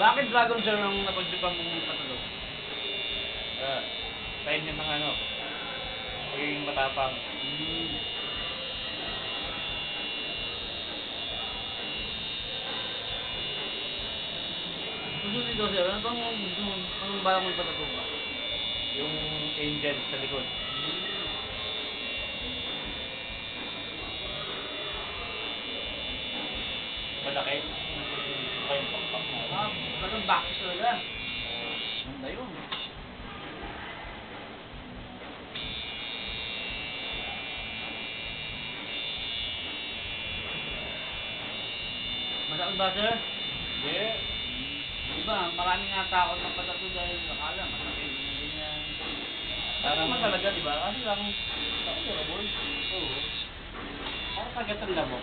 Bakit Dragon Sir nung napagsipan mong patulog? Time niya ng ano, pagiging matapang. Gusto dito sir, ano bang gusto mo? Anong balak mo ipatatuwa ka? Yung angel sa likod. Malaki. Malaki yung pakpak na. Parang bakit talaga? Ganda yun. Masakit ba sir? Yeah. Diba, maraming nga takot ng patato dahil akala masakit. Ganyan. Parang naman talaga, di ba? Kasi lang, ako durable. Oo. Parang kagatanda mo.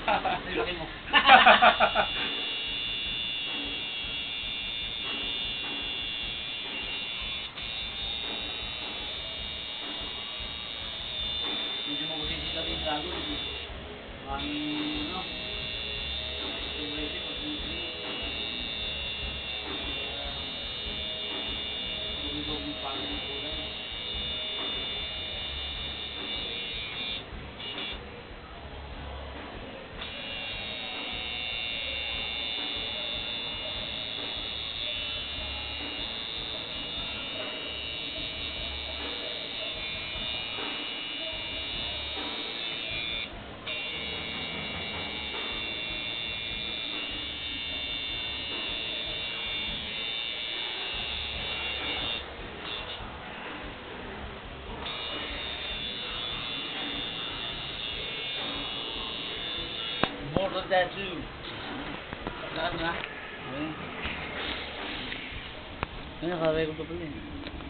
Ang laki mo. Hindi mo kasi sila rin gago. Maraming, ano, celebrity pag lumilog yung pangin ng kulay. Mortal tattoo. Lakas na. Ayun, nakaway ko pa pala eh.